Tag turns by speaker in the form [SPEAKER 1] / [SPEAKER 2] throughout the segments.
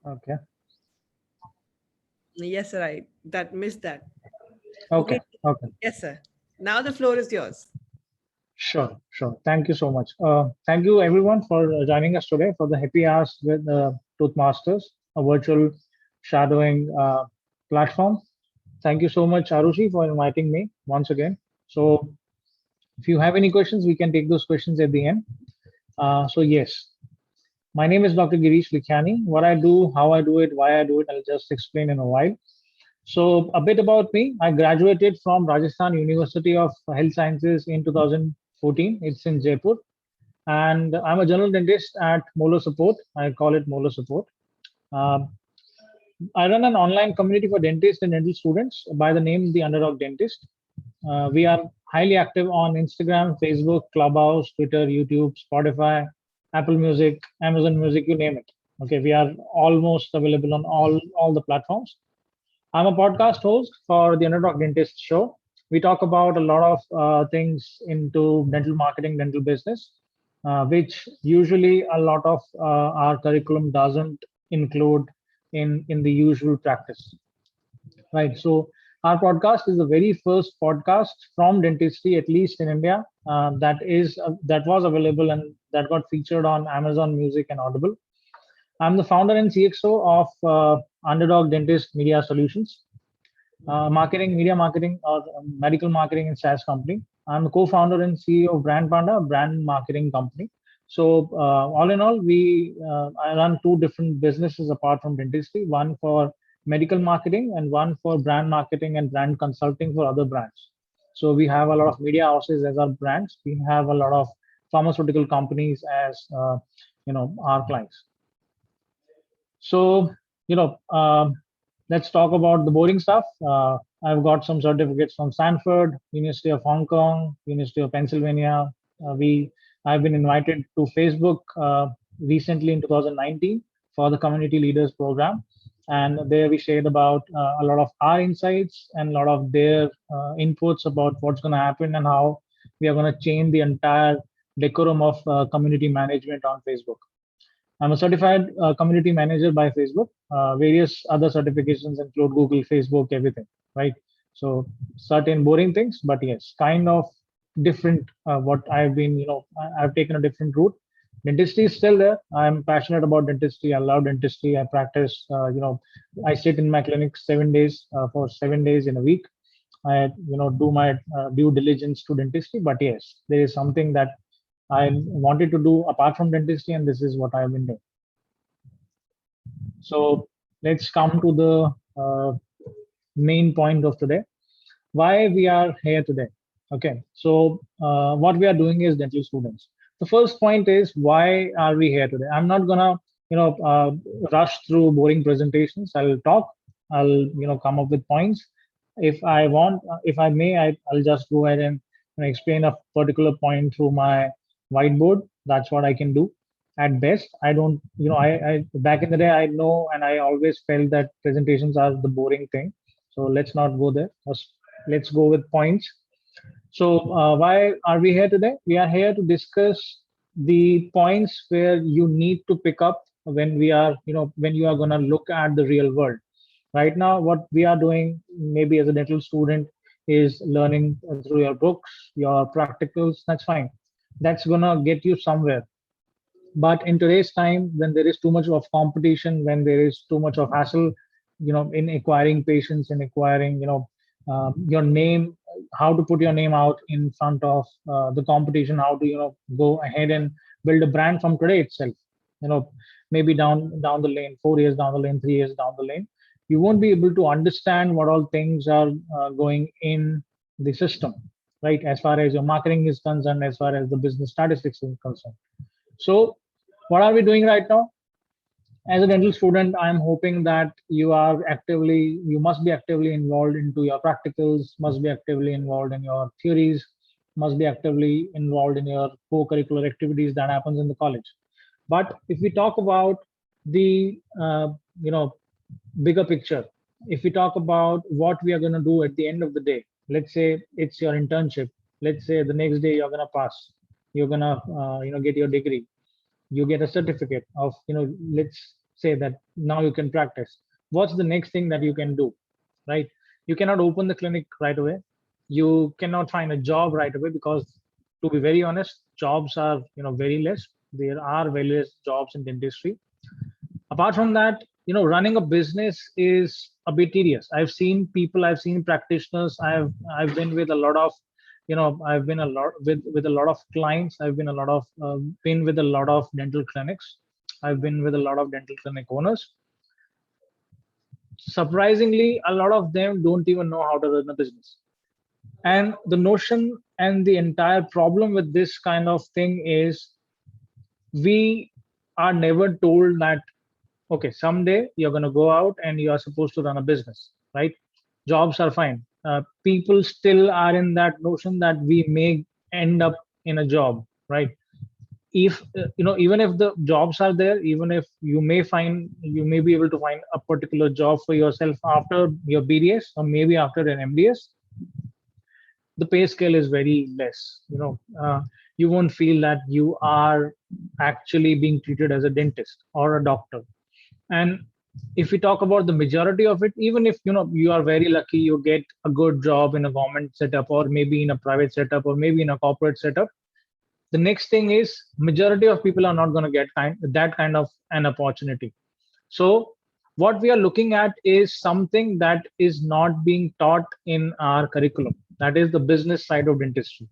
[SPEAKER 1] Okay.
[SPEAKER 2] Yes, sir, I that missed that.
[SPEAKER 1] Okay.
[SPEAKER 2] Okay.
[SPEAKER 1] Okay.
[SPEAKER 2] Yes, sir. Now the floor is yours.
[SPEAKER 1] Sure. Sure. Thank you so much. Thank you everyone for joining us today for the Happy Hours with Toothmasters, a virtual shadowing platform. Thank you so much, Arushi, for inviting me once again. So, if you have any questions, we can take those questions at the end. Yes, my name is Dr. Gireesh Likhyani. What I do, how I do it, why I do it, I'll just explain in a while. So, a bit about me. I graduated from Rajasthan University of Health Sciences in 2014. It's in Jaipur. And I'm a general dentist at Molo Support. I call it Molo Support. Um, I run an online community for dentists and dental students by the name The Underdog Dentist. We are highly active on Instagram, Facebook, Clubhouse, Twitter, YouTube, Spotify, Apple Music, Amazon Music, you name it. Okay, we are almost available on all the platforms. I'm a podcast host for the Underdog Dentist Show. We talk about a lot of things into dental marketing, dental business, which usually a lot of our curriculum doesn't include in the usual practice. Right. So our podcast is the very first podcast from dentistry, at least in India, that was available and that got featured on Amazon Music and Audible. I'm the founder and CXO of Underdog Dentist Media Solutions, media marketing or medical marketing and SaaS company. I'm the co-founder and CEO of Brand Panda, a brand marketing company. So all in all, we I run two different businesses apart from dentistry. One for medical marketing and one for brand marketing and brand consulting for other brands. So we have a lot of media houses as our brands. We have a lot of pharmaceutical companies as our clients. So, you know, let's talk about the boring stuff. I've got some certificates from Stanford, University of Hong Kong, University of Pennsylvania. I've been invited to Facebook recently in 2019 for the Community Leaders Program, and there we shared about a lot of our insights and a lot of their inputs about what's going to happen and how we are going to change the entire decorum of community management on Facebook. I'm a certified community manager by Facebook. Various other certifications include Google, Facebook, everything, right? So certain boring things, but yes, kind of different. What I've been, I've taken a different route. Dentistry is still there. I'm passionate about dentistry. I love dentistry. I practice. I sit in my clinic 7 days for 7 days in a week. I, do my due diligence to dentistry. But yes, there is something that I wanted to do apart from dentistry, and this is what I've been doing. So let's come to the main point of today. Why we are here today? Okay. So what we are doing is dental students. The first point is why are we here today? I'm not gonna rush through boring presentations. I'll talk. I'll come up with points. If I want, if I may, I'll just go ahead and explain a particular point through my whiteboard. That's what I can do at best. I don't, I back in the day I know and I always felt that presentations are the boring thing. So let's not go there. Let's go with points. So why are we here today? We are here to discuss the points where you need to pick up when we are, when you are going to look at the real world. Right now, what we are doing, maybe as a dental student, is learning through your books, your practicals. That's fine. That's gonna get you somewhere. But in today's time, when there is too much of competition, when there is too much of hassle, in acquiring patients, in acquiring, your name, how to put your name out in front of the competition, how to, go ahead and build a brand from today itself. You know, maybe down the lane, 4 years down the lane, 3 years down the lane, you won't be able to understand what all things are going in the system, right? As far as your marketing is concerned, as far as the business statistics is concerned. So what are we doing right now? As a dental student, I'm hoping that you must be actively involved into your practicals, must be actively involved in your theories, must be actively involved in your co-curricular activities that happens in the college. But if we talk about the you know bigger picture, if we talk about what we are going to do at the end of the day, let's say it's your internship. Let's say the next day you're going to pass, you're going to get your degree, you get a certificate of, let's say that now you can practice. What's the next thing that you can do, right? You cannot open the clinic right away. You cannot find a job right away because, to be very honest, jobs are very less. There are very less jobs in dentistry. Apart from that, running a business is a bit tedious. I've seen people, I've seen practitioners, I've been with a lot of I've been a lot with a lot of clients. I've been a lot of been with a lot of dental clinics. I've been with a lot of dental clinic owners. Surprisingly, a lot of them don't even know how to run a business. And the notion and the entire problem with this kind of thing is, we are never told that, okay, someday you're going to go out and you are supposed to run a business, right? Jobs are fine. People still are in that notion that we may end up in a job, right? If even if the jobs are there, even if you may be able to find a particular job for yourself after your BDS or maybe after an MDS, the pay scale is very less. You won't feel that you are actually being treated as a dentist or a doctor. And if we talk about the majority of it, even if you are very lucky, you get a good job in a government setup or maybe in a private setup or maybe in a corporate setup, the next thing is, majority of people are not going to get that kind of an opportunity. So what we are looking at is something that is not being taught in our curriculum. That is the business side of dentistry.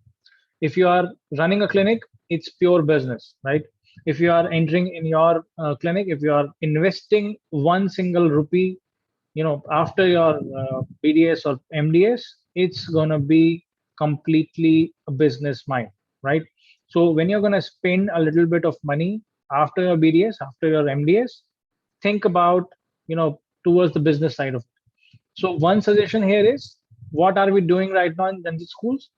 [SPEAKER 1] If you are running a clinic, it's pure business, right? If you are entering in your clinic, if you are investing one single rupee, after your BDS or MDS, it's going to be completely a business mind, right? So when you're going to spend a little bit of money after your BDS, after your MDS, think about towards the business side of it. So one suggestion here is, what are we doing right now in dental schools?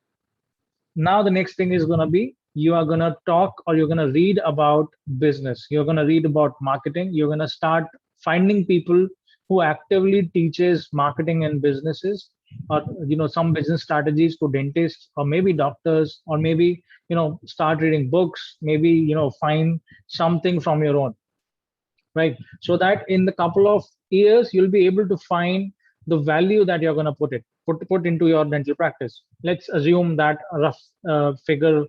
[SPEAKER 1] Now the next thing is going to be, you are going to talk or you're going to read about business, you're going to read about marketing, you're going to start finding people who actively teaches marketing and businesses, or some business strategies to dentists or maybe doctors, or maybe start reading books, maybe find something from your own, right? So that in the couple of years you'll be able to find the value that you're going to put into your dental practice. Let's assume that a rough figure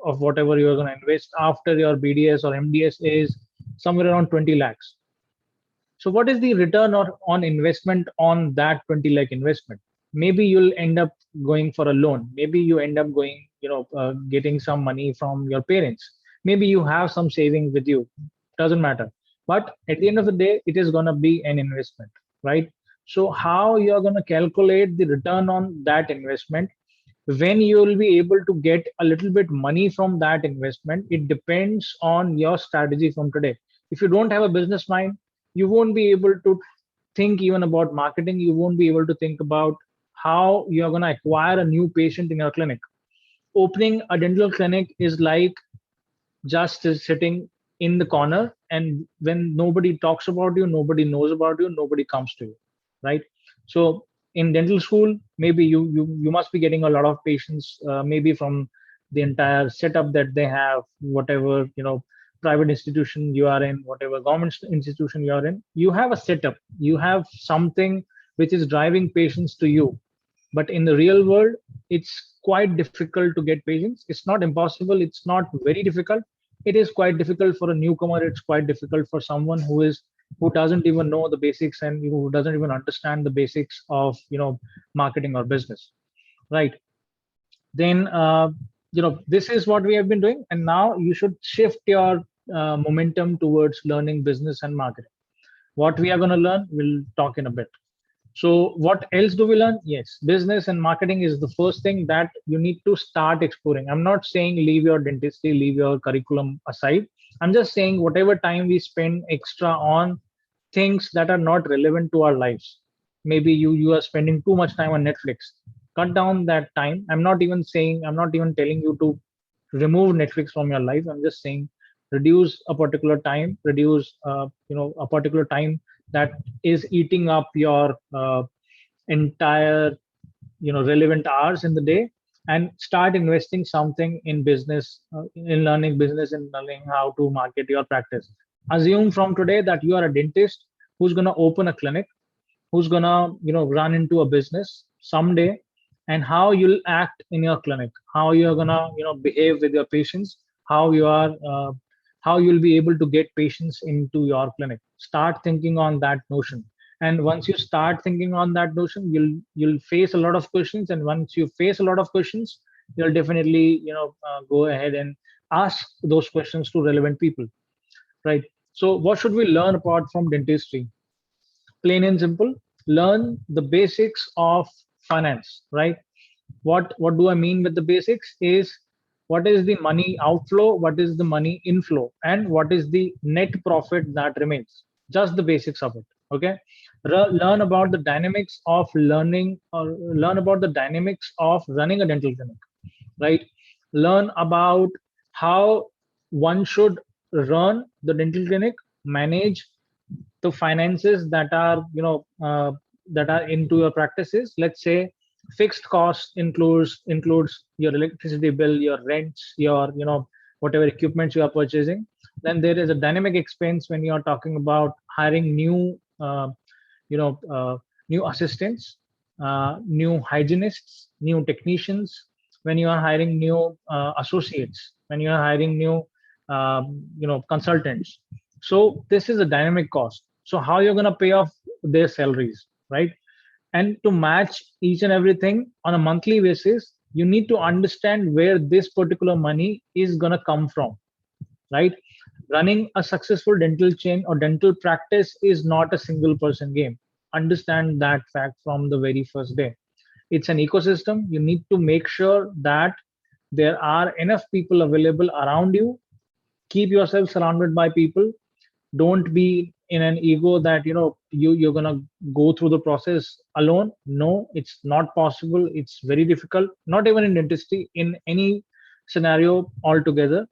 [SPEAKER 1] of whatever you're going to invest after your BDS or MDS is somewhere around 20 lakhs. So what is the return on investment on that 20 lakh investment? Maybe you'll end up going for a loan. Maybe you end up going, getting some money from your parents. Maybe you have some saving with you. Doesn't matter. But at the end of the day, it is going to be an investment, right? So how you're going to calculate the return on that investment, when you will be able to get a little bit money from that investment, it depends on your strategy from today. If you don't have a business mind, you won't be able to think even about marketing. You won't be able to think about how you're going to acquire a new patient in your clinic. Opening a dental clinic is like just sitting in the corner, and when nobody talks about you, nobody knows about you, nobody comes to you, right? So in dental school, maybe you must be getting a lot of patients, maybe from the entire setup that they have, whatever private institution you are in, whatever government institution you are in, you have a setup, you have something which is driving patients to you. But in the real world, it's quite difficult to get patients. It's not impossible, it's not very difficult. It is quite difficult for a newcomer, it's quite difficult for someone who doesn't even know the basics and who doesn't even understand the basics of marketing or business, right? Then this is what we have been doing, and now you should shift your momentum towards learning business and marketing. What we are going to learn, we'll talk in a bit. So what else do we learn? Yes, business and marketing is the first thing that you need to start exploring. I'm not saying leave your dentistry, leave your curriculum aside. I'm just saying whatever time we spend extra on things that are not relevant to our lives. Maybe you are spending too much time on Netflix. Cut down that time. I'm not even telling you to remove Netflix from your life. I'm just saying reduce a particular time, reduce a particular time that is eating up your entire relevant hours in the day, and start investing something in business, in learning business and learning how to market your practice. Assume from today that you are a dentist who's going to open a clinic, who's going to run into a business someday, and how you'll act in your clinic, how you're going to behave with your patients, how you are how you'll be able to get patients into your clinic. Start thinking on that notion. And once you start thinking on that notion, you'll face a lot of questions. And once you face a lot of questions, you'll definitely go ahead and ask those questions to relevant people, right? So what should we learn apart from dentistry? Plain and simple, learn the basics of finance, right? What do I mean with the basics is, what is the money outflow, what is the money inflow, and what is the net profit that remains. Just the basics of it. Okay. Learn about the dynamics of learning, or learn about the dynamics of running a dental clinic, right? Learn about how one should run the dental clinic, manage the finances that are that are into your practices. Let's say fixed cost includes your electricity bill, your rents, your whatever equipments you are purchasing. Then there is a dynamic expense when you are talking about hiring you know uh, new assistants, new hygienists, new technicians, when you are hiring new associates, when you are hiring new consultants. So this is a dynamic cost. So how you're going to pay off their salaries, right? And to match each and everything on a monthly basis, you need to understand where this particular money is going to come from, right? Running a successful dental chain or dental practice is not a single person game. Understand that fact from the very first day. It's an ecosystem. You need to make sure that there are enough people available around you. Keep yourself surrounded by people. Don't be in an ego that you're going to go through the process alone. No, it's not possible. It's very difficult, not even in dentistry, in any scenario altogether.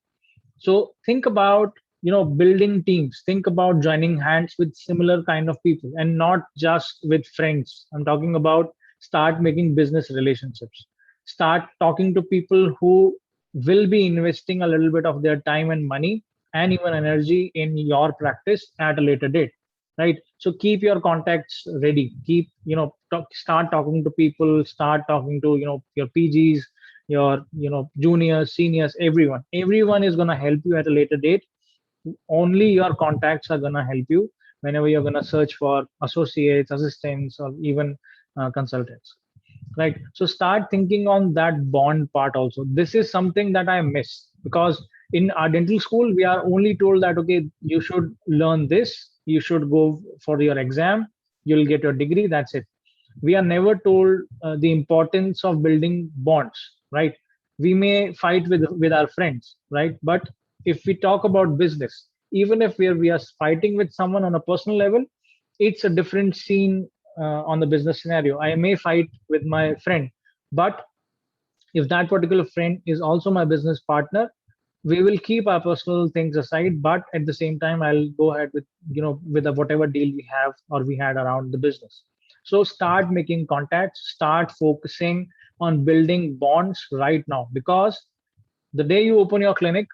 [SPEAKER 1] So think about building teams. Think about joining hands with similar kind of people, and not just with friends. I'm talking about start making business relationships. Start talking to people who will be investing a little bit of their time and money and even energy in your practice at a later date, right? So keep your contacts ready. Keep start talking to people. Start talking to your PGs, your juniors, seniors, everyone is going to help you at a later date. Only your contacts are going to help you whenever you're going to search for associates, assistants, or even consultants, right? So start thinking on that bond part also. This is something that I miss, because in our dental school we are only told that, okay, you should learn this, you should go for your exam, you'll get your degree, that's it. We are never told the importance of building bonds, right? We may fight with our friends, right? But if we talk about business, even if we are fighting with someone on a personal level, it's a different scene. On the business scenario, I may fight with my friend, but if that particular friend is also my business partner, we will keep our personal things aside, but at the same time I'll go ahead with with whatever deal we have or we had around the business. So start making contacts, start focusing on building bonds right now, because the day you open your clinic,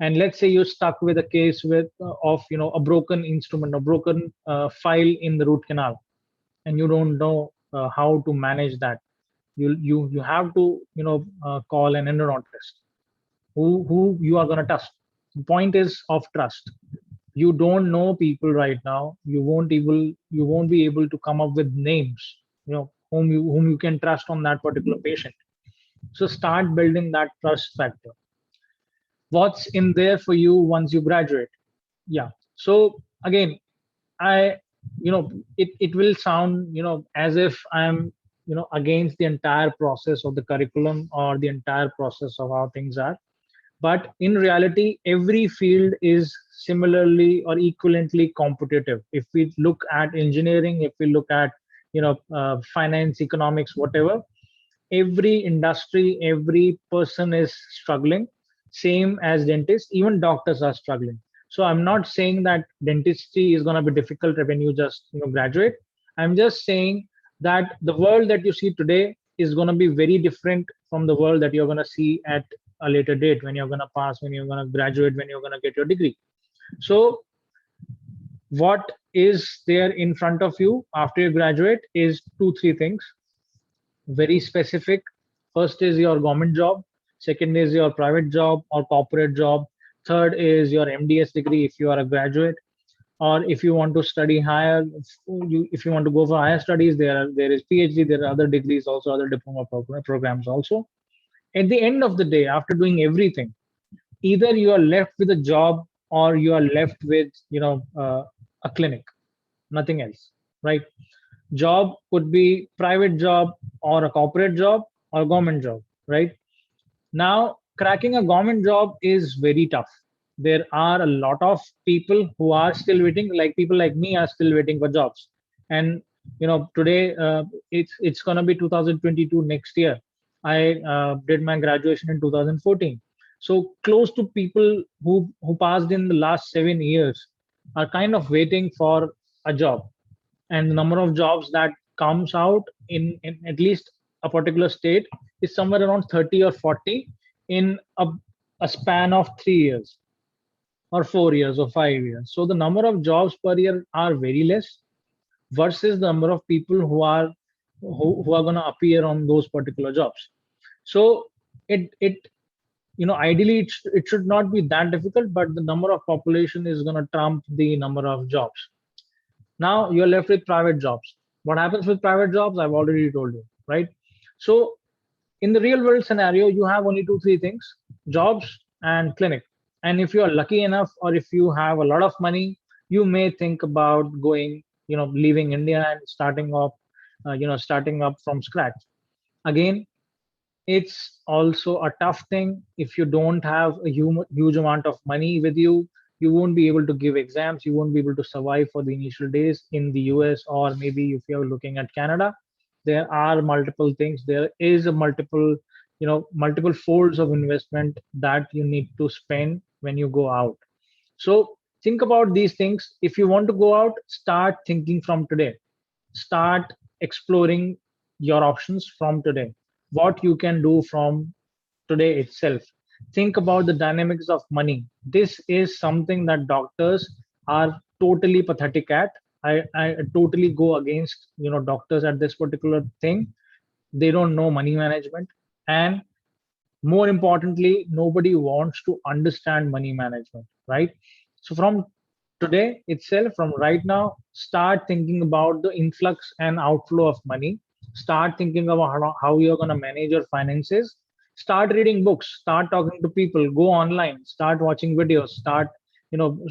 [SPEAKER 1] and let's say you're stuck with a case with of a broken instrument, a broken file in the root canal, and you don't know how to manage that, you have to call an endodontist who you are going to trust. The point is of trust. You don't know people right now. You won't be able to come up with names, whom you can trust on that particular patient. So start building that trust factor. What's in there for you once you graduate? Yeah. So again, I, it will sound, as if I'm, against the entire process of the curriculum or the entire process of how things are. But in reality, every field is similarly or equivalently competitive. If we look at engineering, if we look at, finance, economics, whatever, every industry, every person is struggling. Same as dentists, even doctors are struggling. So I'm not saying that dentistry is going to be difficult when you just graduate. I'm just saying that the world that you see today is going to be very different from the world that you're going to see at a later date, when you're going to pass, when you're going to graduate, when you're going to get your degree. So What is there in front of you after you graduate is two, three things, very specific. First is your government job. Second is your private job or corporate job. Third is your MDS degree if you are a graduate, or if you want to study higher, if you want to go for higher studies, there is PhD, there are other degrees also, other diploma programs also. At the end of the day, after doing everything, either you are left with a job or you are left with a clinic, nothing else, right? Job could be private job or a corporate job or government job, right? Now, cracking a government job is very tough. There are a lot of people who are still waiting, like people like me are still waiting for jobs. And today it's gonna be 2022 next year. I did my graduation in 2014. So close to people who passed in the last 7 years are kind of waiting for a job, and the number of jobs that comes out in at least a particular state is somewhere around 30 or 40 in a span of 3 years or 4 years or 5 years. So the number of jobs per year are very less versus the number of people who are going to appear on those particular jobs. So it ideally it should not be that difficult, but the number of population is going to trump the number of jobs. Now you're left with private jobs. What happens with private jobs? I've already told you, right? So in the real world scenario, you have only two, three things: jobs and clinic. And if you are lucky enough, or if you have a lot of money, you may think about going, leaving India and starting up from scratch. Again, it's also a tough thing. If you don't have a huge amount of money with you, you won't be able to give exams, you won't be able to survive for the initial days in the US, or maybe if you're looking at Canada, there are multiple things. There is a multiple folds of investment that you need to spend when you go out. So think about these things. If you want to go out, start thinking from today. Start exploring your options from today, what you can do from today itself. Think about the dynamics of money. This is something that doctors are totally pathetic at. I totally go against doctors at this particular thing. They don't know money management, and more importantly, nobody wants to understand money management, right? So from today itself, from right now, start thinking about the influx and outflow of money. Start thinking about how you're going to manage your finances. Start reading books, start talking to people, go online, start watching videos, start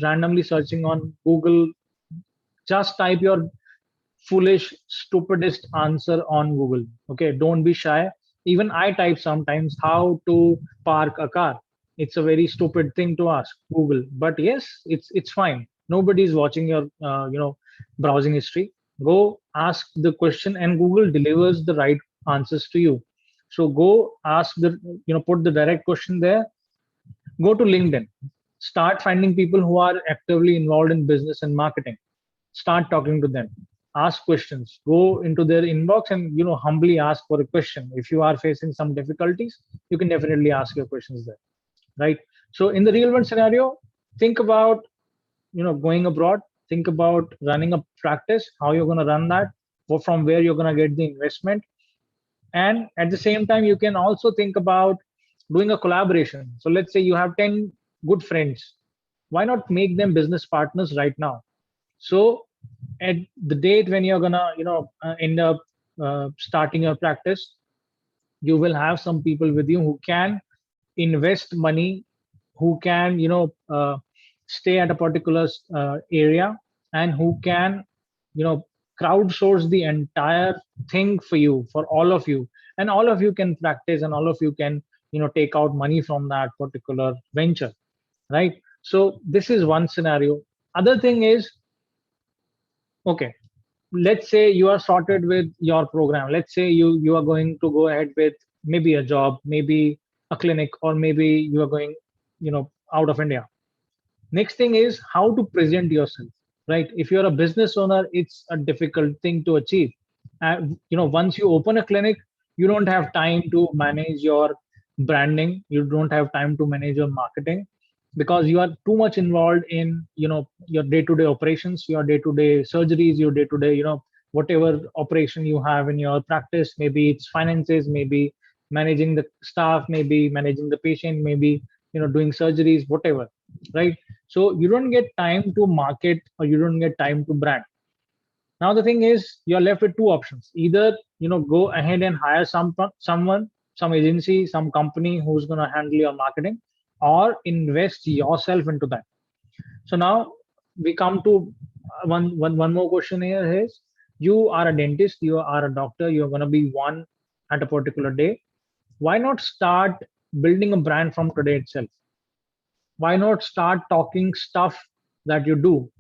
[SPEAKER 1] randomly searching on Google. Just type your foolish, stupidest answer on Google. Okay, don't be shy. Even I type sometimes how to park a car. It's a very stupid thing to ask Google, but yes, it's fine. Nobody's watching your browsing history. Go ask the question, and Google delivers the right answers to you. So go ask put the direct question there. Go to LinkedIn. Start finding people who are actively involved in business and marketing. Start talking to them. Ask questions. Go into their inbox and humbly ask for a question. If you are facing some difficulties, you can definitely ask your questions there, right? So in the real world scenario, think about going abroad. Think about running a practice. How you're going to run that, or from where you're going to get the investment. And at the same time, you can also think about doing a collaboration. So let's say you have 10 good friends. Why not make them business partners right now? So at the date when you're gonna end up starting your practice, you will have some people with you who can invest money, who can stay at a particular area, and who can you know crowdsource the entire thing for you, for all of you, and all of you can practice, and all of you can take out money from that particular venture, right? So this is one scenario. Other thing is, okay, let's say you are sorted with your program. Let's say you are going to go ahead with maybe a job, maybe a clinic, or maybe you are going out of India. Next thing is how to present yourself, right? If you're a business owner, it's a difficult thing to achieve. Once you open a clinic, you don't have time to manage your branding, you don't have time to manage your marketing. because you are too much involved in your day-to-day operations, your day-to-day surgeries, your day-to-day whatever operation you have in your practice. Maybe it's finances, maybe managing the staff, maybe managing the patient, maybe doing surgeries, whatever, right? So you don't get time to market, or you don't get time to brand. Now the thing is, you're left with two options: either go ahead and hire someone, some agency, some company who's going to handle your marketing, or invest yourself into that. So now we come to one more question here is: you are a dentist, you are a doctor, you're going to be one at a particular day. Why not start building a brand from today itself? Why not start talking stuff that you do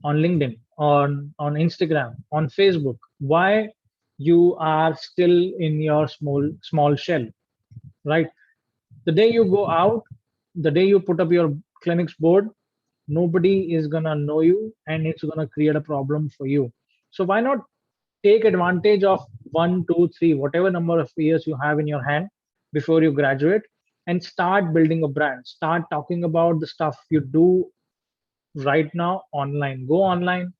[SPEAKER 1] on LinkedIn, on Instagram, on Facebook? Why you are still in your small shell, right? The day you go out, the day you put up your clinic's board, nobody is gonna know you, and it's gonna create a problem for you. So why not take advantage of 1, 2, 3, whatever number of years you have in your hand before you graduate, and start building a brand. Start talking about the stuff you do right now online. Go online,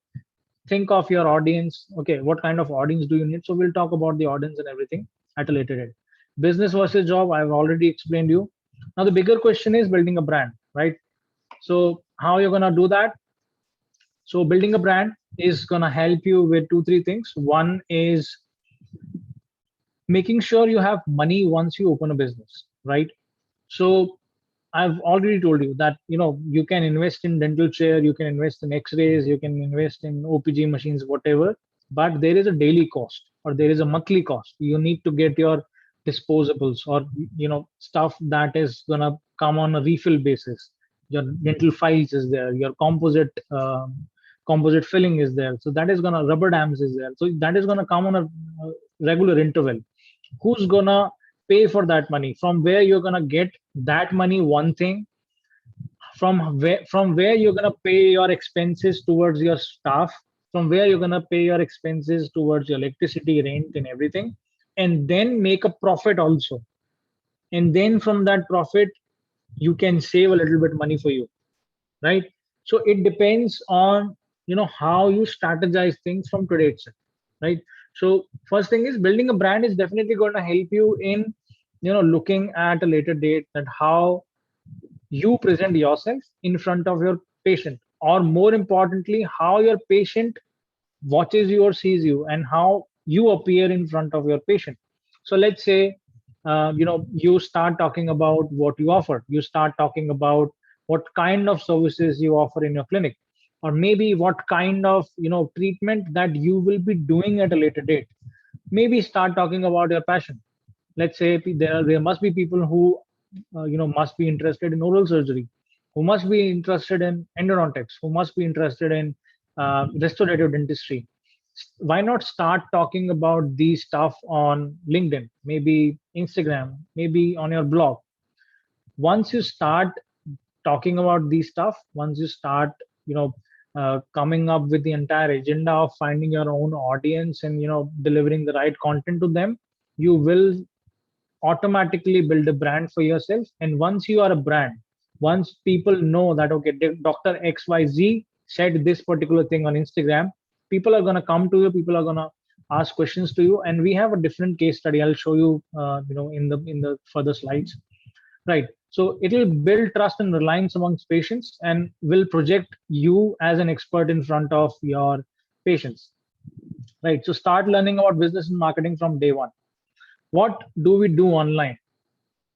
[SPEAKER 1] think of your audience. Okay, what kind of audience do you need? So we'll talk about the audience and everything at a later date. Business versus job, I've already explained you. Now the bigger question is building a brand, right? So how you're gonna do that? So building a brand is gonna help you with 2, 3 things. One is making sure you have money once you open a business, right? So I've already told you that you can invest in dental chair, you can invest in X-rays, you can invest in OPG machines, whatever. But there is a daily cost, or there is a monthly cost. You need to get your disposables, or stuff that is gonna come on a refill basis. Your dental files is there. Your composite filling is there. So that is gonna rubber dams is there. So that is gonna come on a regular interval. Who's gonna pay for that money? From where you're gonna get that money? One thing. From where you're gonna pay your expenses towards your staff, from where you're gonna pay your expenses towards your electricity, rent, and everything, and then make a profit also. And then from that profit, you can save a little bit money for you, right? So it depends on how you strategize things from today itself, right? So first thing is, building a brand is definitely going to help you in looking at a later date, that how you present yourself in front of your patient, or more importantly, how your patient watches you or sees you, and how you appear in front of your patient. So let's say you start talking about what you offer, you start talking about what kind of services you offer in your clinic, or maybe what kind of treatment that you will be doing at a later date. Maybe start talking about your passion. Let's say there must be people who must be interested in oral surgery, who must be interested in endodontics, who must be interested in restorative dentistry. Why not start talking about these stuff on LinkedIn, maybe Instagram, maybe on your blog? Once you start talking about these stuff, once you start coming up with the entire agenda of finding your own audience, and delivering the right content to them, you will automatically build a brand for yourself. And once you are a brand, once people know that, okay, Dr. XYZ said this particular thing on Instagram, people are going to come to you, people are going to ask questions to you. And we have a different case study. I'll show you in the further slides, right? So it will build trust and reliance amongst patients, and will project you as an expert in front of your patients, right? So start learning about business and marketing from day one. What do we do online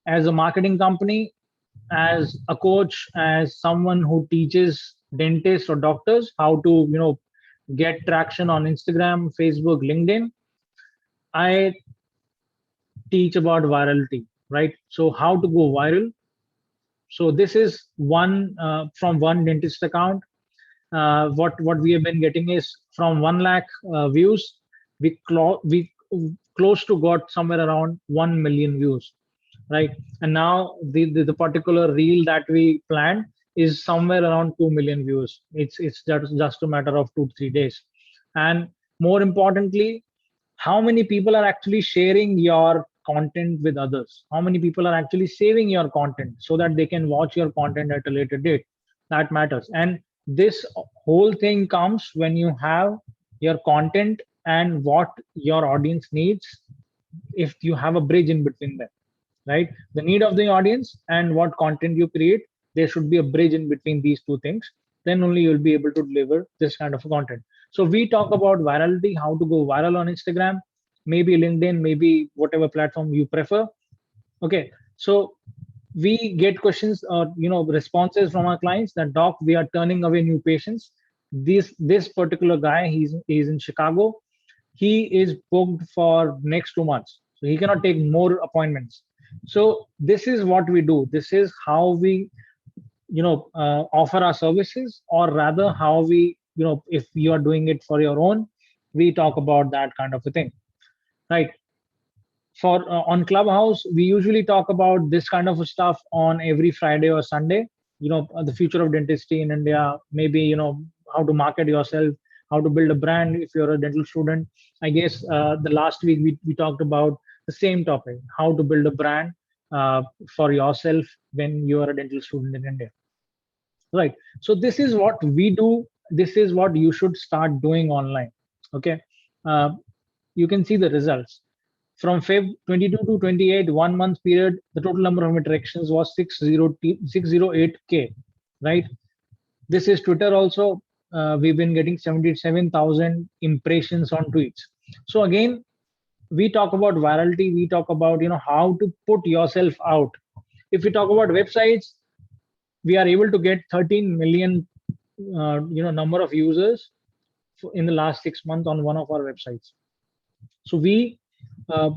[SPEAKER 1] as a marketing company, as a coach, as someone who teaches dentists or doctors how to get traction on Instagram, Facebook, LinkedIn? I teach about virality, right? So how to go viral. So this is one from one dentist account. What we have been getting is, from 1 lakh views, we close to got somewhere around 1 million views, right? And now the particular reel that we planned is somewhere around 2 million views. It's just a matter of 2, 3 days. And more importantly, how many people are actually sharing your content with others? How many people are actually saving your content so that they can watch your content at a later date? That matters. And this whole thing comes when you have your content and what your audience needs. If you have a bridge in between them, right? The need of the audience and what content you create, there should be a bridge in between these two things. Then only you'll be able to deliver this kind of content. So we talk about virality, how to go viral on Instagram, maybe LinkedIn, maybe whatever platform you prefer. Okay, so we get questions or responses from our clients that, doc, we are turning away new patients. This particular guy, he's in Chicago. He is booked for next 2 months, so he cannot take more appointments. So this is what we do. This is how we offer our services, or rather how we, if you are doing it for your own, we talk about that kind of a thing, right? For on Clubhouse, we usually talk about this kind of stuff on every Friday or Sunday. The future of dentistry in India, maybe how to market yourself, how to build a brand if you're a dental student. I guess the last week we talked about the same topic, how to build a brand for yourself when you are a dental student in India, right? So this is what we do. This is what you should start doing online. Okay. uh, you can see the results. From Feb 22 to 28, 1 month period, the total number of interactions was 608K, right? This is Twitter also. We've been getting 77,000 impressions on tweets. So again, we talk about virality. We talk about how to put yourself out. If we talk about websites, we are able to get 13 million number of users in the last 6 months on one of our websites. So we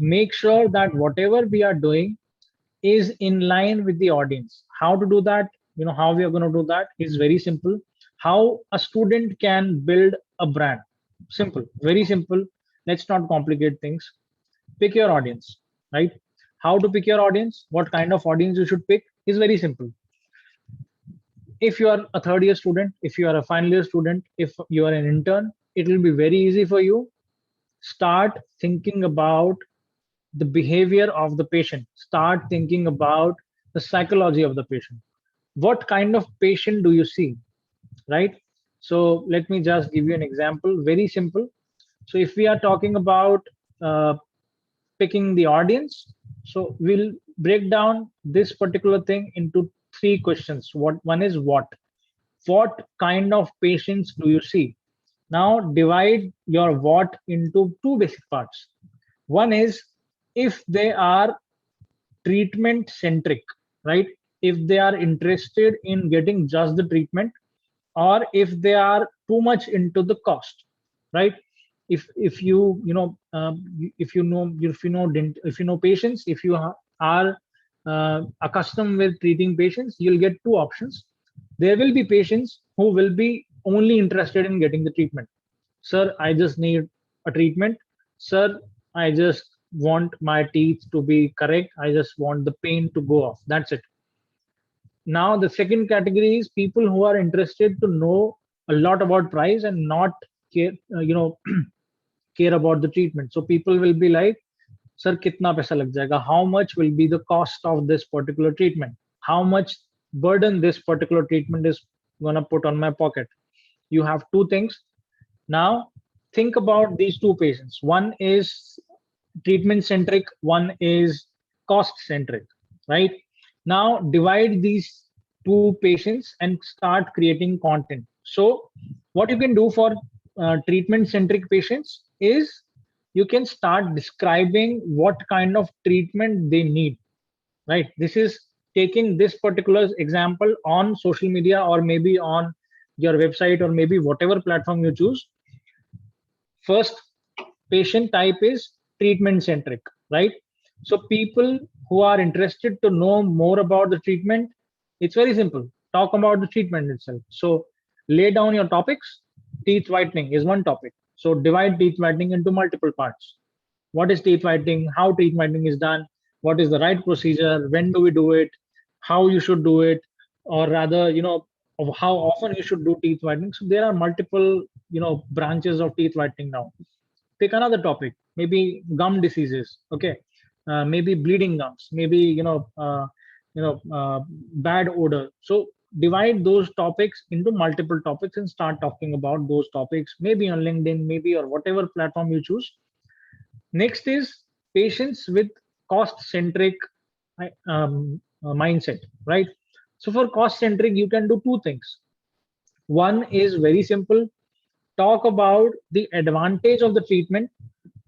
[SPEAKER 1] make sure that whatever we are doing is in line with the audience. How to do that? How we are going to do that is very simple. How a student can build a brand. Simple, very simple. Let's not complicate things. Pick your audience, right? How to pick your audience, what kind of audience you should pick is very simple. If you are a third year student, if you are a final year student, if you are an intern, it will be very easy for you. Start thinking about the behavior of the patient. Start thinking about the psychology of the patient. What kind of patient do you see, right? So let me just give you an example, very simple. So if we are talking about uh, picking the audience, so we'll break down this particular thing into three questions. One is what kind of patients do you see? Now divide your what into two basic parts. One is if they are treatment centric, right? If they are interested in getting just the treatment, or if they are too much into the cost, right? If if you know patients, if you are accustomed with treating patients, you'll get two options. There will be patients who will be only interested in getting the treatment. Sir, I just need a treatment. Sir, I just want my teeth to be correct. I just want the pain to go off. That's it. Now, the second category is people who are interested to know a lot about price and not care, care about the treatment. So people will be like, sir, kitna paisa lag jayega? How much will be the cost of this particular treatment? How much burden this particular treatment is gonna put on my pocket? You have two things. Now, think about these two patients. One is treatment centric, one is cost centric, right? Now, divide these two patients and start creating content. So, what you can do for treatment centric patients is you can start describing what kind of treatment they need, right? This is taking this particular example on social media, or maybe on your website, or maybe whatever platform you choose. First patient type is treatment centric, right? So people who are interested to know more about the treatment, it's very simple. Talk about the treatment itself. So lay down your topics. Teeth whitening is one topic. So divide teeth whitening into multiple parts. What is teeth whitening? How teeth whitening is done? What is the right procedure? When do we do it? How you should do it? Or rather, of how often you should do teeth whitening. So there are multiple, branches of teeth whitening now. Pick another topic, maybe gum diseases. Okay. maybe bleeding gums, maybe bad odor. So divide those topics into multiple topics and start talking about those topics, maybe on LinkedIn, maybe or whatever platform you choose. Next is patience with cost centric mindset, right? So for cost centric, you can do two things. One is very simple: talk about the advantage of the treatment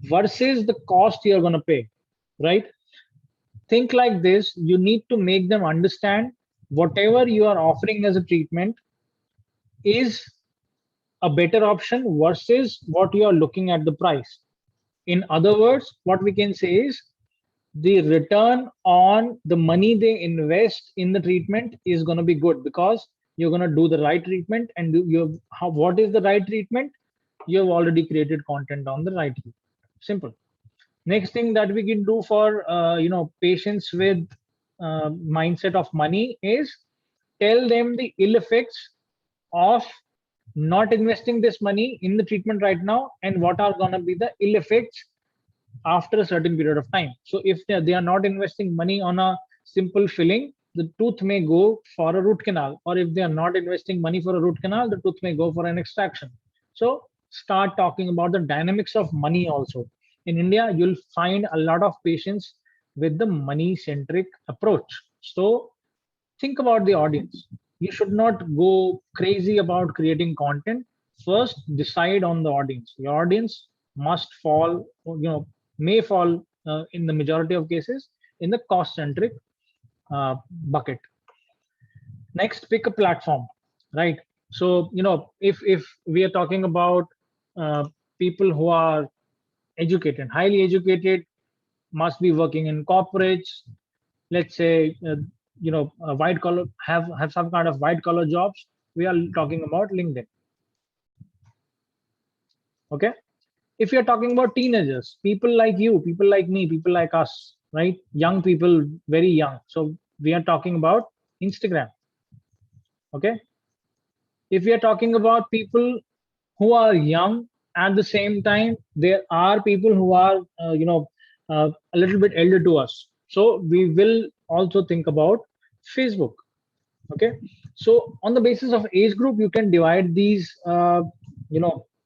[SPEAKER 1] versus the cost you're going to pay, right? Think like this: you need to make them understand whatever you are offering as a treatment is a better option versus what you are looking at the price. In other words, what we can say is the return on the money they invest in the treatment is going to be good because you're going to do the right treatment. And what is the right treatment? You have already created content on the right treatment. Simple. Next thing that we can do for patients with mindset of money is tell them the ill effects of not investing this money in the treatment right now, and what are going to be the ill effects after a certain period of time. So if they are not investing money on a simple filling, the tooth may go for a root canal, or if they are not investing money for a root canal, the tooth may go for an extraction. So start talking about the dynamics of money also. In India, you'll find a lot of patients with the money centric approach. So think about the audience. You should not go crazy about creating content. First, decide on the audience. Your audience must fall, may fall in the majority of cases in the cost centric bucket. Next, pick a platform, right? So, if we are talking about people who are educated, highly educated, must be working in corporates, let's say, white collar, have some kind of white collar jobs, we are talking about LinkedIn. Okay. If you're talking about teenagers, people like you, people like me, people like us, right? Young people, very young, so we are talking about Instagram. Okay. If we are talking about people who are young, at the same time there are people who are a little bit elder to us, so we will also think about Facebook. Okay. So on the basis of age group, you can divide these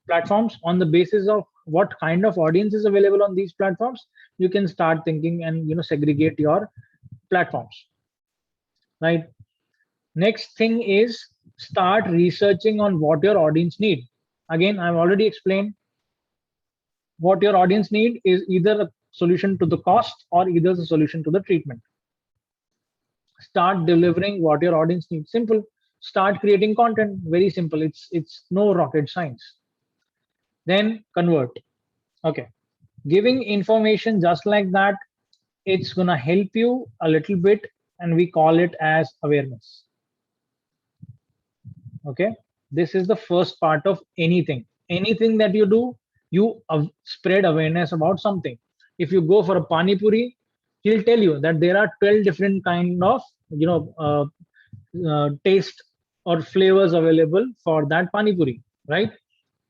[SPEAKER 1] platforms. On the basis of what kind of audience is available on these platforms, you can start thinking and segregate your platforms, right? Next thing is start researching on what your audience need. Again, I've already explained what your audience need is either a solution to the cost or either a solution to the treatment. Start delivering what your audience needs. Simple. Start creating content. Very simple. It's no rocket science. Then convert. Okay. Giving information just like that, it's gonna help you a little bit, and we call it as awareness. Okay. This is the first part of anything that you do. You spread awareness about something. If you go for a pani puri, he'll tell you that there are 12 different kind of taste or flavors available for that pani puri, right?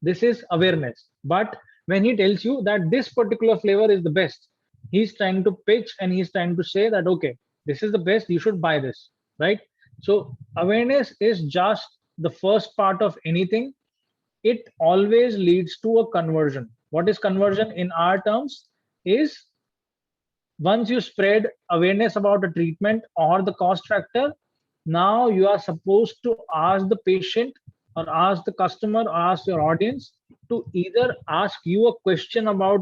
[SPEAKER 1] This is awareness. But when he tells you that this particular flavor is the best, he's trying to pitch and he's trying to say that, okay, this is the best, you should buy this, right? So awareness is just the first part of anything. It always leads to a conversion. What is conversion in our terms? Is once you spread awareness about a treatment or the cost factor, now you are supposed to ask the patient or ask the customer or ask your audience to either ask you a question about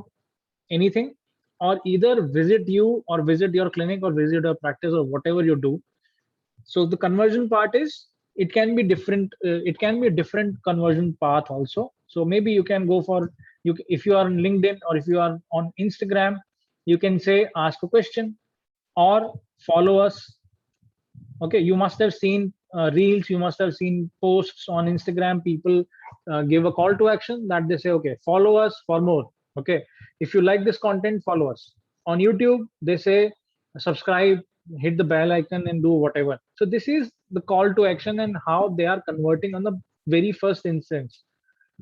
[SPEAKER 1] anything, or either visit you or visit your clinic or visit your practice or whatever you do. So the conversion part is, it can be different, it can be a different conversion path also. So maybe you can go for, you if you are on LinkedIn or if you are on Instagram, you can say ask a question or follow us. Okay. You must have seen reels, you must have seen posts on Instagram. People give a call to action that they say, okay, follow us for more. Okay. If you like this content, follow us. On YouTube, they say subscribe, hit the bell icon and do whatever. So this is the call to action and how they are converting on the very first instance.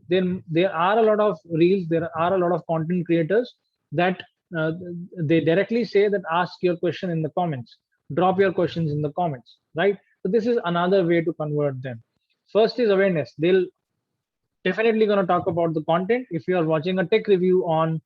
[SPEAKER 1] Then there are a lot of reels, there are a lot of content creators that uh, they directly say that ask your question in the comments, drop your questions in the comments, right? So this is another way to convert them. First is awareness. They'll definitely going to talk about the content. If you are watching a tech review on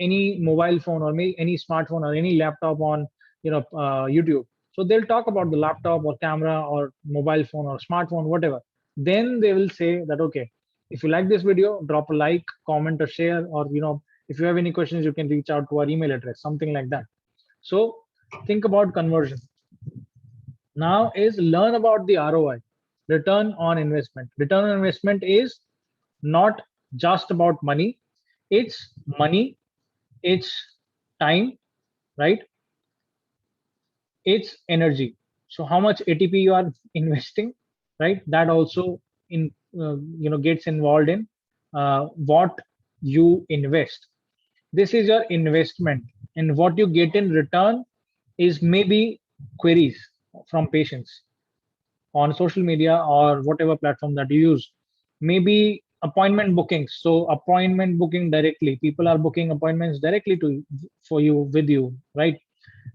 [SPEAKER 1] any mobile phone or any smartphone or any laptop on YouTube, so they'll talk about the laptop or camera or mobile phone or smartphone, whatever. Then they will say that, okay, if you like this video, drop a like, comment or share, or if you have any questions, you can reach out to our email address, something like that. So think about conversion. Now is learn about the ROI, return on investment. Return on investment is not just about money. It's money, it's time, right? It's energy. So how much ATP you are investing, right? That also in gets involved in what you invest. This is your investment, and what you get in return is maybe queries from patients on social media or whatever platform that you use. Maybe appointment bookings. So appointment booking directly. People are booking appointments directly to for you with you, right?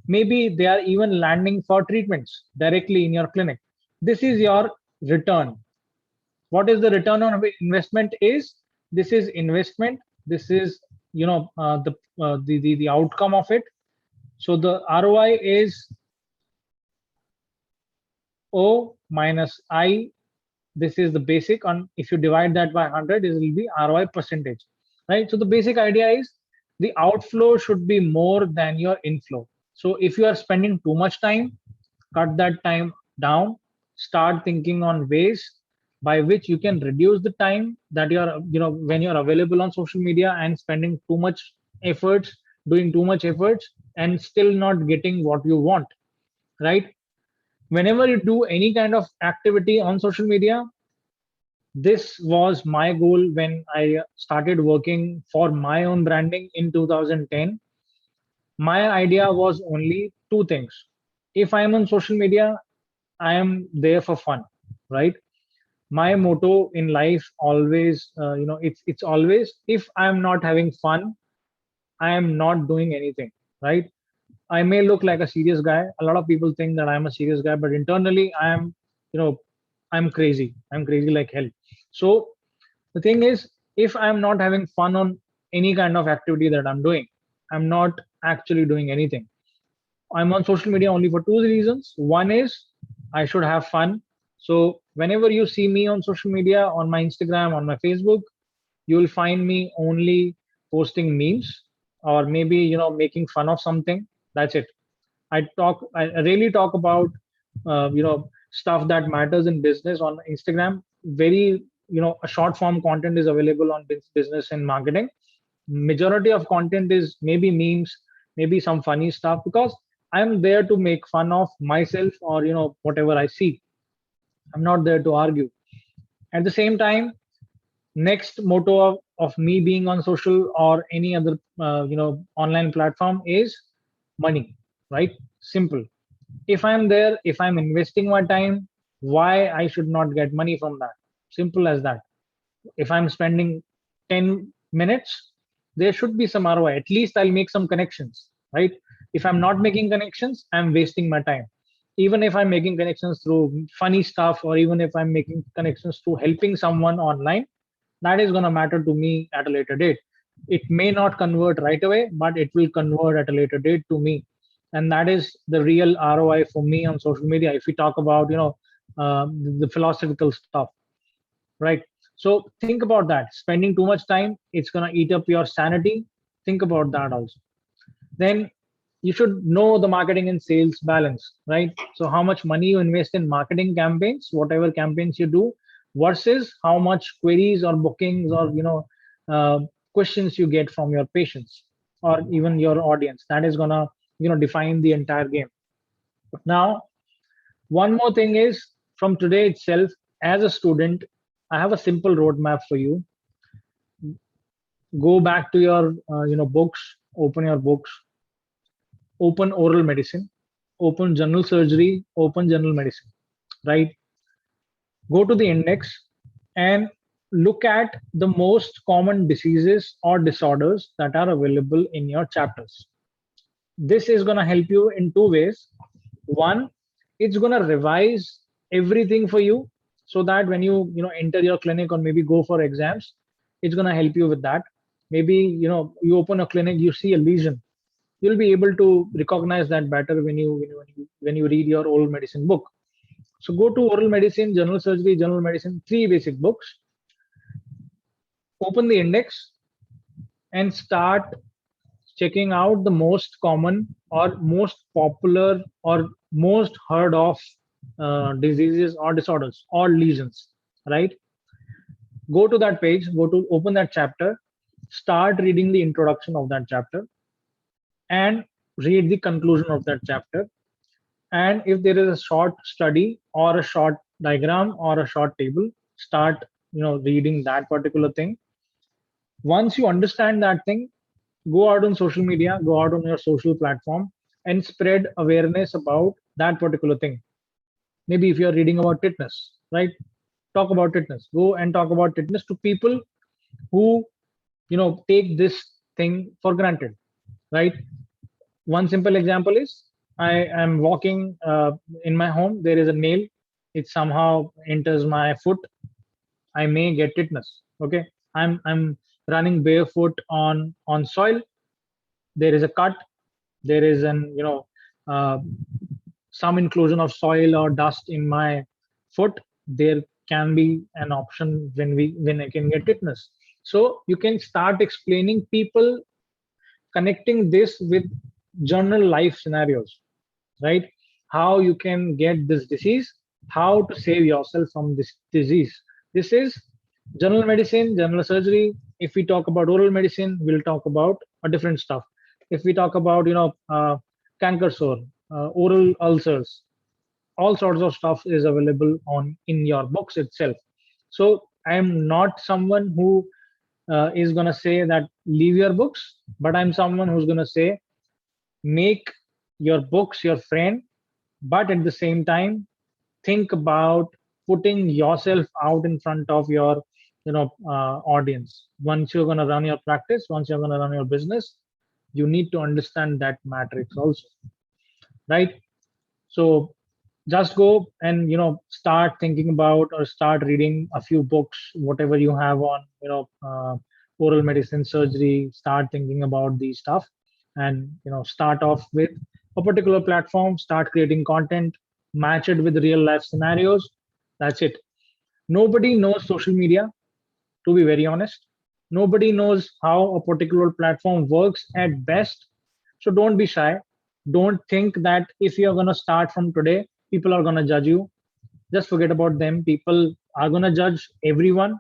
[SPEAKER 1] Maybe they are even landing for treatments directly in your clinic. This is your return. What is the return on investment? Is this is investment? This is the outcome of it. So the ROI is O minus I. This is the basic on. If you divide that by 100, it will be ROI percentage, right? So the basic idea is the outflow should be more than your inflow. So if you are spending too much time, cut that time down. Start thinking on ways by which you can reduce the time that you're when you're available on social media and spending too much efforts, doing too much efforts, and still not getting what you want, right? Whenever you do any kind of activity on social media, this was my goal when I started working for my own branding in 2010. My idea was only two things. If I am on social media, I am there for fun, right? My motto in life always, it's always, if I am not having fun, I am not doing anything, right? I may look like a serious guy. A lot of people think that I'm a serious guy, but internally I am, you know, I'm crazy. I'm crazy like hell. So the thing is, if I'm not having fun on any kind of activity that I'm doing, I'm not actually doing anything. I'm on social media only for two reasons. One is I should have fun. So whenever you see me on social media, on my Instagram, on my Facebook, you will find me only posting memes or maybe making fun of something. That's it. I really talk about stuff that matters in business on Instagram. Very a short form content is available on business and marketing. Majority of content is maybe memes, maybe some funny stuff, because I'm there to make fun of myself or whatever I see. I'm not there to argue. At the same time, next motto of me being on social or any other online platform is money, right? Simple. If I'm there, if I'm investing my time, why I should not get money from that? Simple as that. If I'm spending 10 minutes, there should be some ROI. At least I'll make some connections, right? If I'm not making connections, I'm wasting my time. Even if I'm making connections through funny stuff, or even if I'm making connections through helping someone online, that is going to matter to me at a later date. It may not convert right away, but it will convert at a later date to me. And that is the real ROI for me on social media. If we talk about, the philosophical stuff, right? So think about that. Spending too much time, it's going to eat up your sanity. Think about that also. Then you should know the marketing and sales balance, right? So how much money you invest in marketing campaigns, whatever campaigns you do, versus how much queries or bookings or uh, questions you get from your patients or even your audience. That is gonna define the entire game. Now, one more thing is, from today itself, as a student, I have a simple roadmap for you. Go back to your books, open your books, open oral medicine, open general surgery, open general medicine, right? Go to the index and look at the most common diseases or disorders that are available in your chapters. This is going to help you in two ways. One, it's going to revise everything for you, so that when you enter your clinic or maybe go for exams, it's going to help you with that. Maybe you open a clinic, you see a lesion, you'll be able to recognize that better when you read your oral medicine book. So go to oral medicine, general surgery, general medicine, three basic books, open the index, and start checking out the most common or most popular or most heard of diseases or disorders or lesions, right? Go to that page, go to open that chapter, start reading the introduction of that chapter, and read the conclusion of that chapter. And if there is a short study or a short diagram or a short table, start reading that particular thing. Once you understand that thing, go out on social media, go out on your social platform, and spread awareness about that particular thing. Maybe if you're reading about tetanus, right, talk about tetanus, go and talk about tetanus to people who take this thing for granted, right? One simple example is, I am walking in my home, there is a nail, it somehow enters my foot, I may get tetanus. Okay, I'm running barefoot on soil, there is a cut, there is an uh, some inclusion of soil or dust in my foot, there can be an option when I can get tetanus. So you can start explaining people, connecting this with general life scenarios, right? How you can get this disease, how to save yourself from this disease. This is general medicine, general surgery. If we talk about oral medicine, we'll talk about a different stuff. If we talk about canker sore, oral ulcers, all sorts of stuff is available on in your books itself. So I am not someone who is going to say that leave your books, but I'm someone who's going to say make your books your friend, but at the same time think about putting yourself out in front of your audience. Once you're going to run your practice, once you're going to run your business, you need to understand that matrix also, right? So just go and start thinking about or start reading a few books, whatever you have on oral medicine, surgery. Start thinking about these stuff, and start off with a particular platform, start creating content, match it with real life scenarios. That's it. Nobody knows social media, to be very honest. Nobody knows how a particular platform works at best. So don't be shy. Don't think that if you're going to start from today, people are going to judge you. Just forget about them. People are going to judge everyone,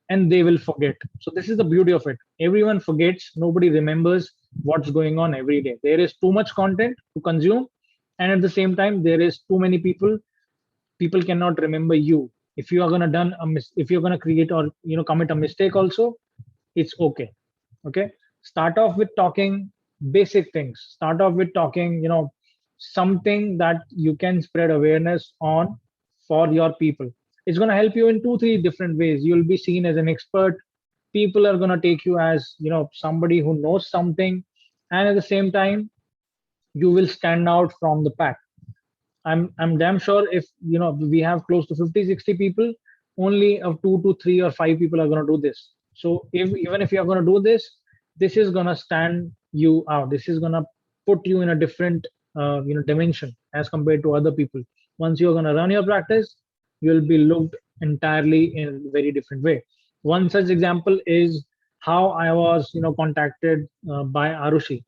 [SPEAKER 1] and they will forget. So this is the beauty of it. Everyone forgets. Nobody remembers what's going on every day. There is too much content to consume. And at the same time, there is too many people. People cannot remember you. If you are going to if you're going to create or commit a mistake also, it's okay. Okay, start off with talking basic things, start off with talking something that you can spread awareness on for your people. It's going to help you in two three different ways. You'll be seen as an expert, people are going to take you as somebody who knows something, and at the same time you will stand out from the pack. I'm damn sure if we have close to 50, 60 people, only of 2 to 3 or 5 people are going to do this. So if even if you're going to do this, this is going to stand you out. This is going to put you in a different dimension as compared to other people. Once you're going to run your practice, you'll be looked entirely in a very different way. One such example is how I was contacted by Arushi.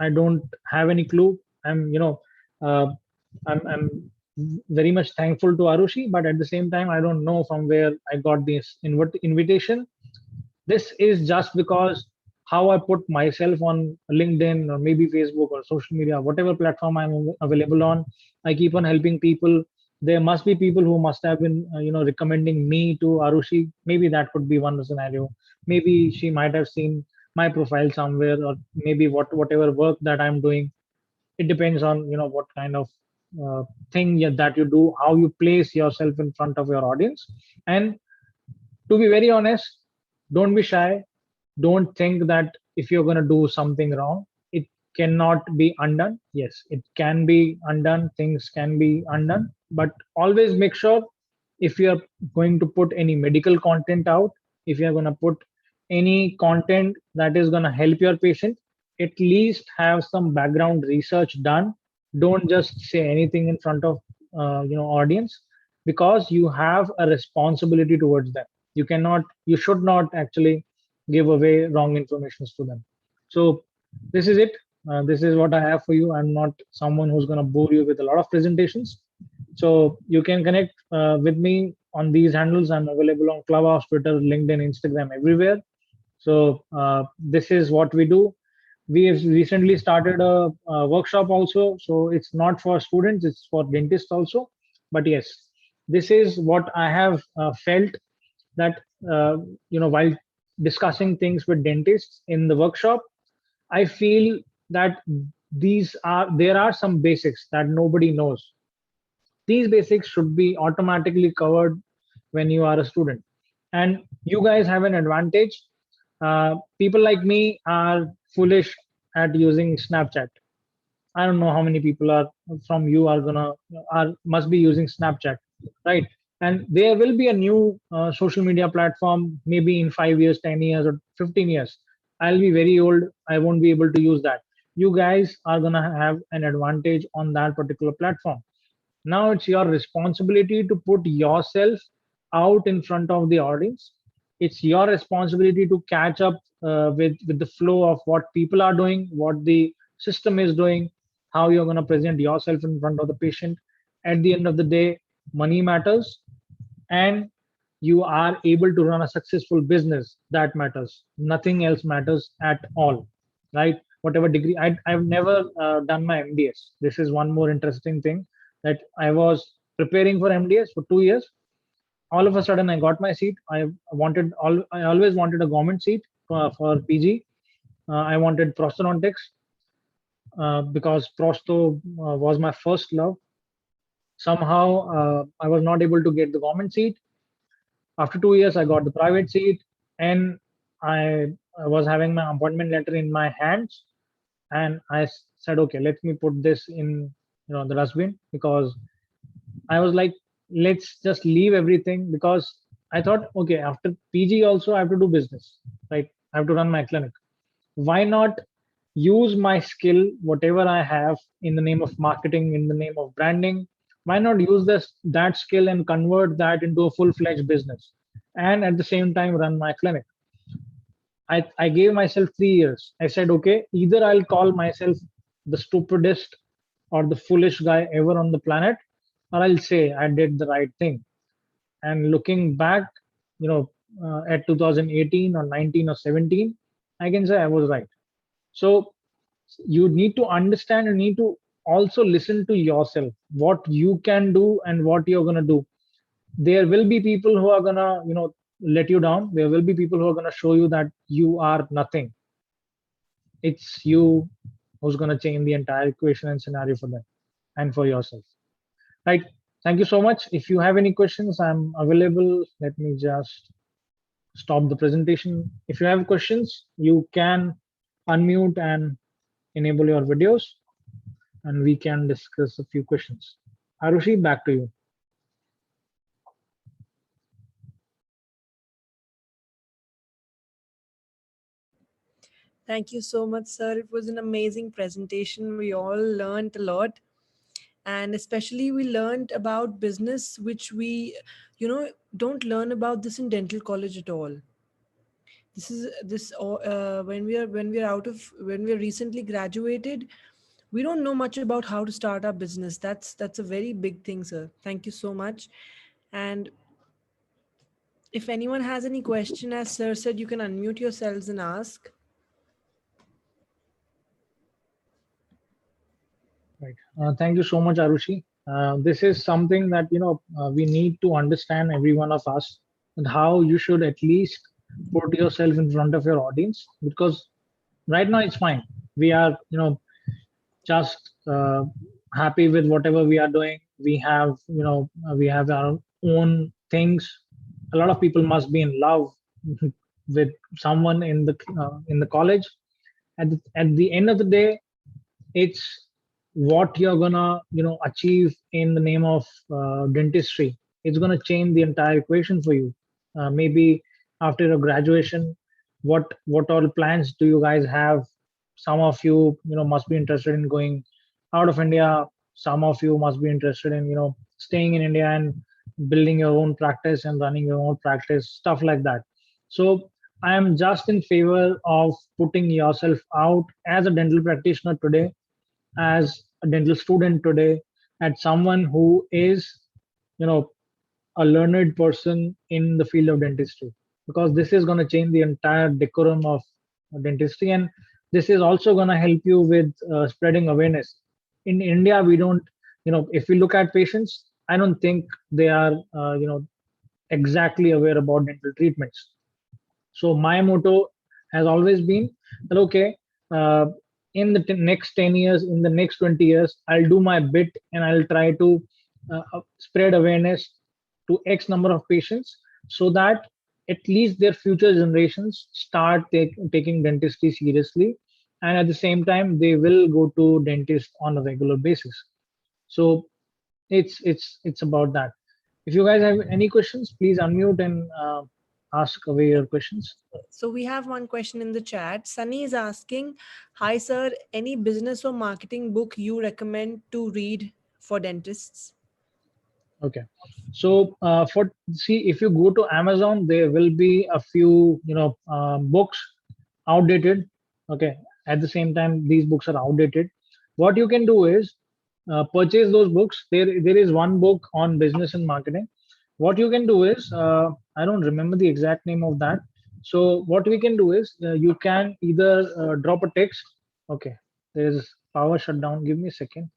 [SPEAKER 1] I don't have any clue. Uh, I'm very much thankful to Arushi, but at the same time, I don't know from where I got this invitation. This is just because how I put myself on LinkedIn or maybe Facebook or social media, whatever platform I'm available on. I keep on helping people. There must be people who must have been, recommending me to Arushi. Maybe that could be one scenario. Maybe she might have seen my profile somewhere, or maybe whatever work that I'm doing, it depends on what kind of uh, thing that you do, how you place yourself in front of your audience. And to be very honest, don't be shy. Don't think that if you're going to do something wrong, it cannot be undone. Yes, it can be undone. Things can be undone, but always make sure, if you're going to put any medical content out, if you're going to put any content that is going to help your patient, at least have some background research done. Don't just say anything in front of audience, because you have a responsibility towards them. You should not actually give away wrong information to them. So this is it. This is what I have for you. I'm not someone who's going to bore you with a lot of presentations. So you can connect with me on these handles. I'm available on Clubhouse, Twitter, LinkedIn, Instagram, everywhere. So this is what we do. We have recently started a workshop also. So it's not for students, it's for dentists also. But yes, this is what I have felt, that while discussing things with dentists in the workshop, I feel that there are some basics that nobody knows. These basics should be automatically covered when you are a student, and you guys have an advantage. People like me are foolish at using Snapchat. I don't know how many people are from you are must be using Snapchat, right? And there will be a new social media platform maybe in 5 years, 10 years, or 15 years. I'll be very old. I won't be able to use that. You guys are gonna have an advantage on that particular platform. Now it's your responsibility to put yourself out in front of the audience. It's your responsibility to catch up with the flow of what people are doing, what the system is doing, how you're going to present yourself in front of the patient. At the end of the day, money matters, and you are able to run a successful business. That matters. Nothing else matters at all, right? Whatever degree, I've never done my MDS. This is one more interesting thing, that I was preparing for MDS for 2 years. All of a sudden, I got my seat. I always wanted a government seat for PG. I wanted prosthodontics because prosto was my first love. Somehow, I was not able to get the government seat. After 2 years, I got the private seat, and I was having my appointment letter in my hands, and said, okay, let me put this in the dustbin, because I was like, let's just leave everything, because I thought, okay, after PG also I have to do business, right? I have to run my clinic. Why not use my skill, whatever I have, in the name of marketing, in the name of branding? Why not use that skill and convert that into a full-fledged business, and at the same time run my clinic? I gave myself 3 years. I said, okay, either I'll call myself the stupidest or the foolish guy ever on the planet, or I'll say I did the right thing. And looking back, at 2018 or 19 or 17, I can say I was right. So you need to understand, you need to also listen to yourself, what you can do and what you're going to do. There will be people who are going to, let you down. There will be people who are going to show you that you are nothing. It's you who's going to change the entire equation and scenario for them and for yourself. Right. Thank you so much. If you have any questions, I'm available. Let me just stop the presentation. If you have questions, you can unmute and enable your videos, and we can discuss a few questions. Arushi, back to you.
[SPEAKER 2] Thank you so much, sir. It was an amazing presentation. We all learned a lot. And especially, we learned about business, which we, don't learn about this in dental college at all. This is this when we are recently graduated, we don't know much about how to start our business. That's a very big thing, sir. Thank you so much. And if anyone has any question, as sir said, you can unmute yourselves and ask.
[SPEAKER 1] Right. Thank you so much, Arushi. This is something that we need to understand, every one of us, and how you should at least put yourself in front of your audience. Because right now it's fine. We are just happy with whatever we are doing. We have our own things. A lot of people must be in love with someone in the college. At the end of the day, It's what you're gonna achieve in the name of dentistry. It's gonna change the entire equation for you. Maybe after your graduation, what all plans do you guys have? Some of you must be interested in going out of India. Some of you must be interested in staying in India and building your own practice and running your own practice, stuff like that. So I am just in favor of putting yourself out as a dental practitioner today, as a dental student today, at someone who is you know a learned person in the field of dentistry, because this is going to change the entire decorum of dentistry, and this is also going to help you with spreading awareness. In India, we don't, if we look at patients, I don't think they are exactly aware about dental treatments. So my motto has always been that, okay, uh, in the next 10 years, in the next 20 years, I'll do my bit and I'll try to spread awareness to X number of patients, so that at least their future generations start taking dentistry seriously, and at the same time they will go to dentist on a regular basis. So it's about that. If you guys have any questions, please unmute and ask away your questions.
[SPEAKER 2] So we have one question in the chat. Sunny is asking, "Hi sir, any business or marketing book you recommend to read for dentists?"
[SPEAKER 1] Okay. So for see, if you go to Amazon, there will be a few books outdated. Okay. At the same time, these books are outdated. What you can do is purchase those books. There is one book on business and marketing. What you can do is I don't remember the exact name of that. So what we can do is you can either drop a text. Okay. There is power shutdown. Give me a second.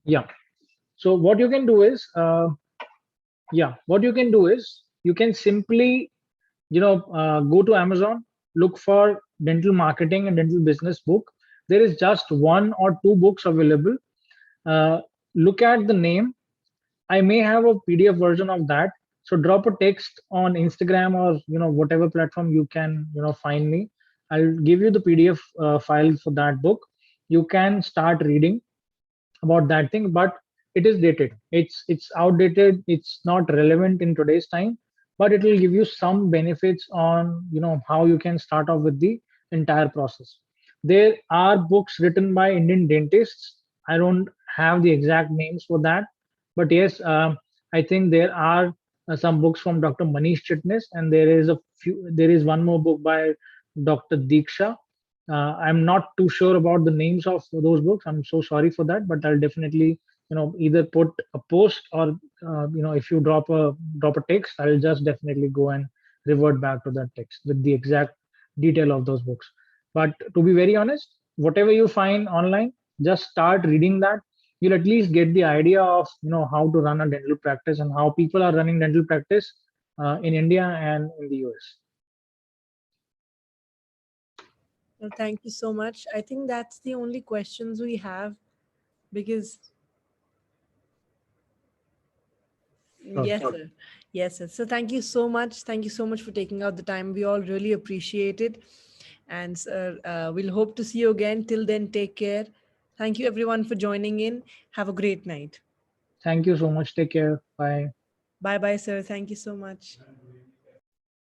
[SPEAKER 1] Yeah. So what you can do is what you can do is you can simply go to Amazon, look for dental marketing and dental business book. There is just one or two books available. uh, Look at the name. I may have a PDF version of that. So drop a text on Instagram or whatever platform you can find me. I'll give you the PDF file for that book. You can start reading about that thing, but it is dated. It's outdated. It's not relevant in today's time, but it will give you some benefits on how you can start off with the entire process. There are books written by Indian dentists. I don't have the exact names for that, but yes, I think there are some books from Dr. Manish Chitnis, and there is one more book by Dr. Diksha. I'm not too sure about the names of those books. I'm so sorry for that, but I'll definitely either put a post or if you drop a text, I'll just definitely go and revert back to that text with the exact detail of those books. But to be very honest, whatever you find online, just start reading that. You'll at least get the idea of how to run a dental practice and how people are running dental practice in India and in the US.
[SPEAKER 2] Well, thank you so much. I think that's the only questions we have because
[SPEAKER 1] Sure.
[SPEAKER 2] yes, sir. Yes, sir. So thank you so much. Thank you so much for taking out the time. We all really appreciate it. And sir, we'll hope to see you again. Till then, take care. Thank you everyone for joining in. Have a great night.
[SPEAKER 1] Thank you so much. Take care. Bye.
[SPEAKER 2] Bye bye, sir. Thank you so much.